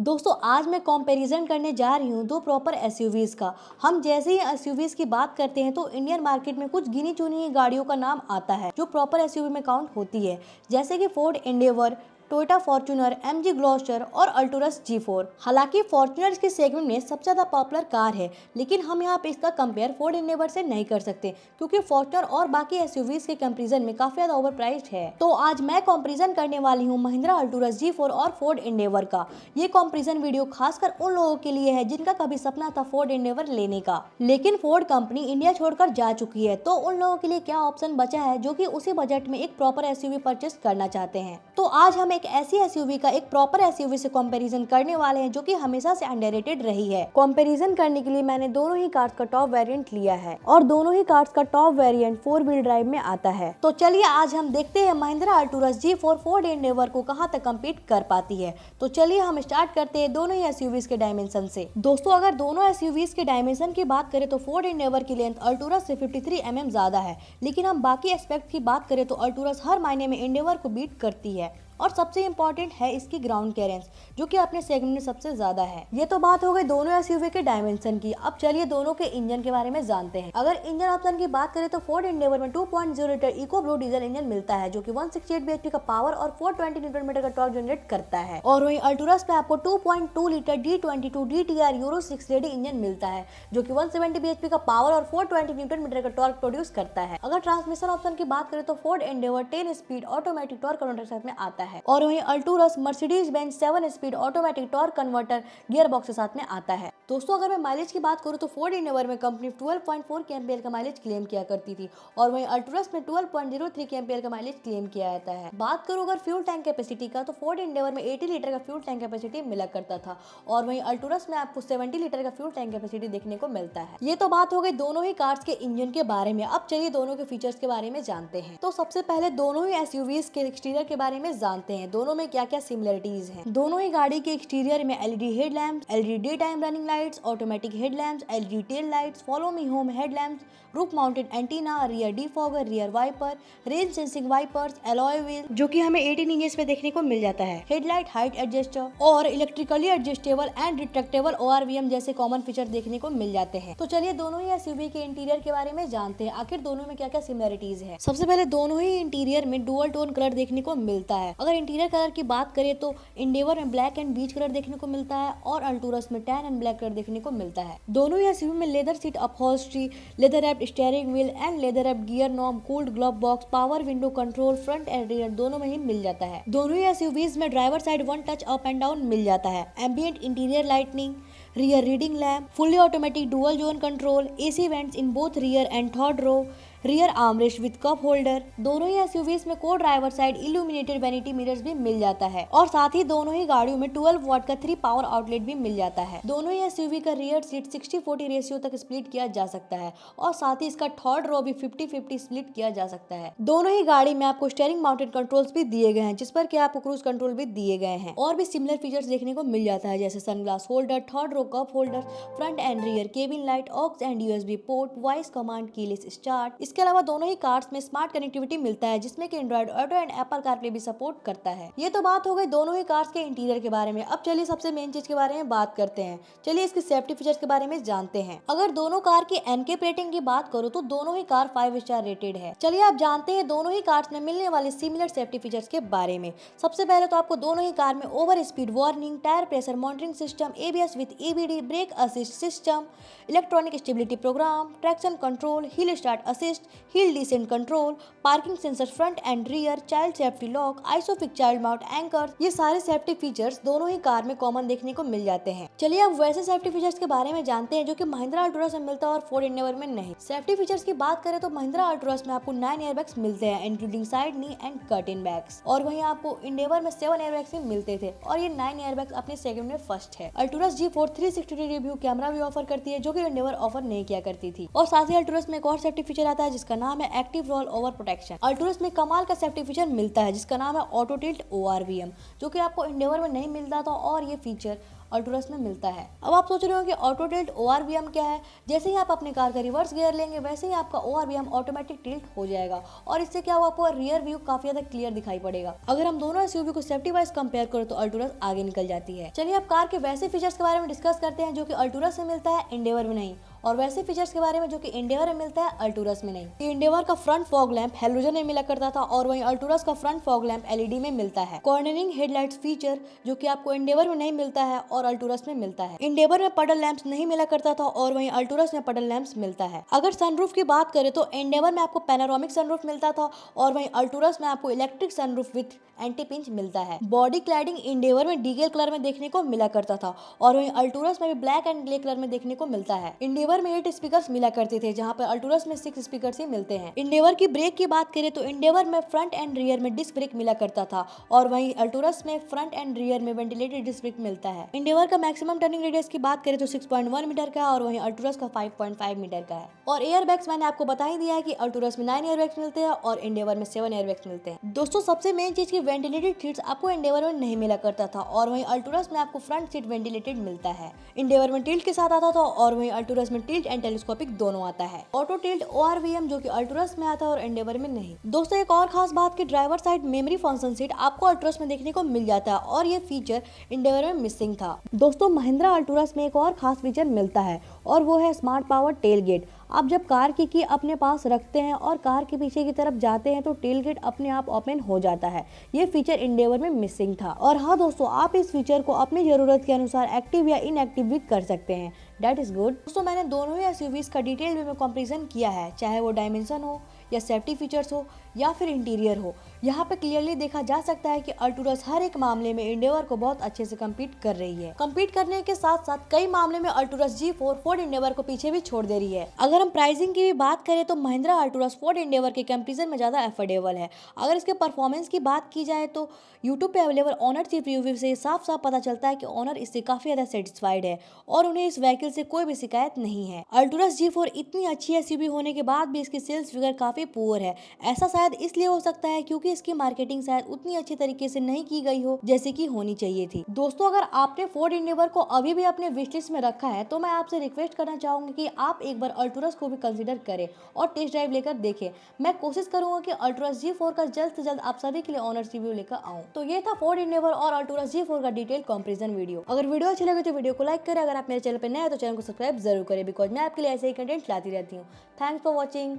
दोस्तों आज मैं कंपैरिजन करने जा रही हूँ दो प्रॉपर एसयूवीज का। हम जैसे ही एसयूवीज की बात करते हैं तो इंडियन मार्केट में कुछ गिनी चुनी गाड़ियों का नाम आता है जो प्रॉपर एसयूवी में काउंट होती है, जैसे कि Ford Endeavour, Toyota Fortuner, MG Gloster और अल्टुरस G4। हालांकि फॉर्च्यूनर के सेगमेंट में सबसे ज्यादा पॉपुलर कार है, लेकिन हम यहाँ पे इसका कंपेयर फोर्ड एंडेवर से नहीं कर सकते क्योंकि फॉर्च्यूनर और बाकी एसयूवीज के कंपैरिजन में काफी ज्यादा ओवर प्राइस्ड है। तो आज मैं कंपैरिजन करने वाली हूँ महिंद्रा अल्टुरस G4 और फोर्ड एंडेवर का। ये कंपैरिजन वीडियो खासकर उन लोगों के लिए है जिनका कभी सपना था फोर्ड एंडेवर लेने का, लेकिन फोर्ड कंपनी इंडिया छोड़कर जा चुकी है। तो उन लोगों के लिए क्या ऑप्शन बचा है जो कि उसी बजट में एक प्रॉपर एसयूवी परचेस करना चाहते हैं। तो आज हम एक ऐसी एसयूवी का एक प्रॉपर एसयूवी से कंपैरिजन करने वाले हैं जो कि हमेशा से अंडररेटेड रही है। कंपैरिजन करने के लिए मैंने दोनों ही कार्स का टॉप वेरिएंट लिया है और दोनों ही कार्स का टॉप वेरिएंट 4 व्हील ड्राइव में आता है। तो चलिए आज हम देखते हैं Mahindra Alturas G4 Ford Endeavour को कहां तक कम्पीट कर पाती है। तो चलिए हम स्टार्ट करते हैं दोनों ही एसयूवीज के डायमेंशन से। दोस्तों अगर दोनों एसयूवीज के डायमेंशन की बात करें तो फोर्ड एंडेवर की लेंथ अल्टुरस से 53 mm ज्यादा है, लेकिन हम बाकी एस्पेक्ट की बात करें तो अल्टुरस हर मायने में एंडेवर को बीट करती है। और सबसे इंपॉर्टेंट है इसकी ग्राउंड क्लियरेंस जो कि अपने सेगमेंट में सबसे ज्यादा है। ये तो बात हो गई दोनों एसयूवी के डायमेंशन की। अब चलिए दोनों के इंजन के बारे में जानते हैं। अगर इंजन ऑप्शन की बात करें तो फोर्ड एंडेवर में 2.0 litre eco blue diesel engine मिलता है जो कि 168 bhp का पावर और 420 न्यूटन मीटर का टॉर्क जनरेट करता है। और वहीं अल्टुरस पे आपको 2.2 litre D22 DTR euro 6 ready engine मिलता है जो कि 170 bhp का पावर और 420 न्यूटन मीटर का टॉर्क प्रोड्यूस करता है। अगर ट्रांसमिशन ऑप्शन की बात करें तो Ford Endeavour 10 speed automatic torque converter के साथ में आता है और वहीं Alturas Mercedes Benz 7 speed automatic torque converter gear box के साथ में आता है। दोस्तों अगर मैं माइलेज की बात करूं तो फोर्ड एंडेवर में कंपनी 12.4 kmpl का माइलेज क्लेम किया करती थी और वहीं अल्टुरस में 12.03 kmpl का माइलेज क्लेम किया जाता है। बात करूं अगर फ्यूल टैंक कैपेसिटी का तो फोर्ड एंडेवर में 80 लीटर का फ्यूल टैंक कैपेसिटी मिला करता था और वहीं अल्टुरस में आपको 70 लीटर का फ्यूल टैंक कैपेसिटी देखने को मिलता है। ये तो बात हो गई दोनों ही कार्स के इंजन के बारे में। अब चलिए दोनों के फीचर्स के बारे में जानते हैं। तो सबसे पहले दोनों ही एसयूवीज के एक्सटीरियर के बारे में जानते हैं। दोनों में क्या क्या सिमिलरिटीज हैं। दोनों ही गाड़ी के एक्सटीरियर में LED headlamps, LED day time running lights, automatic headlamps, LED tail lights, follow me home headlamps, roof mounted antenna, rear defogger, rear wiper, rain sensing wipers, alloy wheel जो कि हमें 18 इंचेस पे देखने को मिल जाता है, हेडलाइट हाइट एडजस्टर और electrically adjustable and retractable ORVM जैसे कॉमन फीचर देखने को मिल जाते हैं। तो चलिए दोनों ही एसयूवी के इंटीरियर के बारे में जानते हैं, आखिर दोनों में क्या क्या सिमिलरिटीज है। सबसे पहले दोनों ही इंटीरियर में डुअल टोन कलर देखने को मिलता है। अगर इंटीरियर कलर की बात करें तो एंडेवर में ब्लैक एंड बीच कलर देखने को मिलता है और अल्टुरस में टैन एंड ब्लैक कलर देखने को मिलता है। दोनों ही एसयूवी में leather seat upholstery, leather wrapped steering wheel and leather wrapped gear knob, cooled glove box, power window control front and rear दोनों में ही मिल जाता है। दोनों ही एसयूवीज में driver side one touch up and down मिल जाता है, ambient interior lightning, rear reading lamp, fully automatic dual zone control, AC vents in both rear and third row, rear armrest with cup holder. दोनों ही SUVs में को driver side illuminated vanity mirrors भी मिल जाता है और साथ ही दोनों ही गाड़ियों में 12 वॉट का 3 पावर आउटलेट भी मिल जाता है। दोनों ही एसयूवी का रियर सीट 60-40 रेशियो तक स्प्लिट किया जा सकता है और साथ ही इसका थर्ड रो भी 50-50 स्प्लिट किया जा सकता है। दोनों ही गाड़ी में आपको स्टीयरिंग माउंटेड कंट्रोल्स भी दिए गए हैं जिस पर कि आपको क्रूज कंट्रोल भी दिए गए हैं और भी सिमिलर फीचर्स देखने को मिल जाता है जैसे sunglass holder, third row cup holder, front and rear cabin light, aux and USB port, voice command, keyless start. इसके अलावा दोनों ही कार्स में स्मार्ट कनेक्टिविटी मिलता है जिसमें कि Android Auto and Apple CarPlay भी सपोर्ट करता है। ये तो बात हो गई दोनों ही कार्स के इंटीरियर के बारे में। अब चलिए सबसे मेन चीज के बारे में बात करते हैं। चलिए इसकी सेफ्टी फीचर्स के बारे में जानते हैं। अगर दोनों कार की NCAP रेटिंग की बात करूं तो दोनों ही कार 5 स्टार रेटेड है। चलिए आप जानते हैं दोनों ही कार्स में मिलने वाले सिमिलर सेफ्टी फीचर्स के बारे में। सबसे पहले तो आपको दोनों ही कार में over speed warning, tyre pressure monitoring system, ABS with EBD, brake assist system, electronic stability program, traction control, hill start assist, hill descent control, parking sensor front and rear, child safety lock, ISOFIX child mount anchor, ये सारे safety features दोनों ही car में common देखने को मिल जाते हैं। चलिए अब वैसे सेफ्टी फीचर्स के बारे में जानते हैं जो कि महिंद्रा अल्टुरस में मिलता है और फोर्ड एंडेवर में नहीं। सेफ्टी फीचर्स की बात करें तो महिंद्रा अल्टुरस में आपको 9 एयरबैग्स मिलते हैं including side, knee and curtain bags और वहीं आपको एंडेवर में 7 एयरबैग्स भी मिलते थे और ये 9 एयरबैग्स अपने सेगमेंट में फर्स्ट है। Alturas G4 360 degree view camera भी ऑफर करती है जो कि एंडेवर ऑफर नहीं किया करती थी और साथ ही अल्टुरस में एक और सेफ्टी फीचर आता है है जिसका नाम है एक्टिव रोल ओवर प्रोटेक्शन। अल्टूरस में कमाल का सेफ्टी फीचर मिलता है जिसका नाम है ऑटो टिल्ट ORVM, जो कि आपको एंडेवर में नहीं मिलता था और ये फीचर अल्टूरस में मिलता है। अब आप सोच रहे हो कि ऑटो टिल्ट ORVM क्या है। जैसे ही आप अपने कार का रिवर्स गियर लेंगे वैसे ही आपका ORVM ऑटोमेटिक टिल्ट हो जाएगा और इससे क्या होगा, आपको रियर व्यू काफी ज्यादा क्लियर दिखाई पड़ेगा। अगर हम दोनों एसयूवी को सेफ्टी वाइज कंपेयर करें तो अल्टूरस आगे निकल जाती है। चलिए अब कार के वैसे फीचर्स के बारे में डिस्कस करते हैं जो कि अल्टूरस से मिलता है, एंडेवर में नहीं, और वैसे फीचर्स के बारे में जो कि एंडेवर में मिलता है, अल्टूरस में नहीं। एंडेवर का फ्रंट फॉग लैंप हेलोजन में मिला करता था और वहीं अल्टूरस का फ्रंट फॉग लैंप LED में मिलता है। कॉर्नरिंग हेडलाइट्स फीचर जो कि आपको एंडेवर में नहीं मिलता है और अल्टूरस में मिलता है। एंडेवर में पडल लैंप्स नहीं मिला करता था और वहीं अल्टूरस में पडल लैंप्स मिलता है। अगर सनरूफ की बात करें तो एंडेवर में आपको पैनोरामिक सनरूफ मिलता था और वहीं अल्टूरस में आपको electric sunroof with anti pinch मिलता है। बॉडी क्लैडिंग एंडेवर में डीगेल कलर में देखने को मिला करता था और वहीं अल्टूरस में भी ब्लैक एंड ग्रे कलर में देखने को मिलता है। एंडेवर में 8 स्पीकर्स मिला करते थे जहां पर अल्टूरस में 6 स्पीकर्स ही मिलते हैं। एंडेवर की ब्रेक की बात करें तो एंडेवर में फ्रंट एंड रियर में डिस्क ब्रेक मिला करता था और वहीं अल्टूरस में फ्रंट एंड रियर में वेंटिलेटेड डिस्क ब्रेक मिलता है। एंडेवर का मैक्सिमम टर्निंग रेडियस की बात करें तो 6.1 मीटर का और वहीं अल्टूरस का 5.5 मीटर का है। और एयर बैग्स मैंने आपको बता ही दिया है कि अल्टूरस में 9 एयर बैग्स मिलते हैं और एंडेवर में 7 एयर बैग्स मिलते हैं। दोस्तों सबसे मेन चीज की वेंटिलेटेड सीट्स आपको एंडेवर में नहीं मिला करता था और वहीं अल्टूरस में आपको फ्रंट सीट वेंटिलेटेड मिलता है। एंडेवर में टिल्ट के साथ आता था और वहीं अल्टूरस में टिल्ट एंड टेलीस्कोपिक दोनों आता है। ऑटो टिल्ट ORVM जो कि अल्टूरस में आता है और एंडेवर में नहीं। दोस्तों एक और खास बात की driver side memory function seat आपको अल्टूरस में देखने को मिल जाता है और ये फीचर एंडेवर में मिसिंग था। दोस्तों महिंद्रा अल्टूरस में एक और खास फीचर मिलता है और वो है स्मार्ट पावर टेल गेट। आप जब कार की अपने पास रखते हैं और कार के पीछे की तरफ जाते हैं तो टेल गेट अपने आप ओपन हो जाता है। ये फीचर एंडेवर में मिसिंग था। और हाँ दोस्तों, आप इस फीचर को अपनी जरूरत के अनुसार एक्टिव या इनएक्टिव भी कर सकते हैं। That is good. दोस्तों मैंने दोनों ही एसयूवीज का डिटेल वे में कंपैरिजन किया है, चाहे वो डायमेंशन हो या सेफ्टी फीचर्स हो या फिर इंटीरियर हो। यहाँ पे क्लियरली देखा जा सकता है कि अल्टूरस हर एक मामले में एंडेवर को बहुत अच्छे से कम्पीट कर रही है। कम्पीट करने के साथ साथ कई मामले में अल्टूरस G4 फोर्ड एंडेवर को पीछे भी छोड़ दे रही है। अगर हम प्राइसिंग की भी बात करें तो महिंद्रा अल्टूरस फोर्ड एंडेवर के कंपैरिजन में ज्यादा अफोर्डेबल है। अगर इसके परफॉर्मेंस की बात की जाए तो यूट्यूब पे अवेलेबल ऑनर चीफ रिव्यू से साफ साफ पता चलता है कि ऑनर इससे काफी ज्यादा सेटिस्फाइड है और उन्हें इस व्हीकल से कोई भी शिकायत नहीं है। अल्टूरस G4 इतनी अच्छी एसयूवी होने के बाद भी इसकी सेल्स फिगर काफी पुअर है। ऐसा शायद इसलिए हो सकता है क्योंकि इसकी मार्केटिंग शायद उतनी अच्छी तरीके से नहीं की गई हो जैसे कि होनी चाहिए थी। दोस्तों अगर आपने फोर्ड एंडेवर को अभी भी अपने विश लिस्ट में रखा है तो मैं आपसे रिक्वेस्ट करना चाहूंगी कि आप एक बार अल्टूरस को भी कंसीडर करें और टेस्ट ड्राइव लेकर देखें। मैं कोशिश करूंगा कि अल्टूरस G4 का जल्द से जल्द आप सभी के लिए ऑनर रिव्यू लेकर आऊं। तो ये था फोर्ड एंडेवर और अल्टूरस G4 का डिटेल कंपैरिजन वीडियो। अगर वीडियो अच्छी लगे तो वीडियो को लाइक करें। अगर आप मेरे चैनल पर नए हैं तो चैनल को सब्सक्राइब जरूर करें बिकॉज मैं आपके लिए ऐसे ही कंटेंट लाती रहती हूँ। Thanks for watching.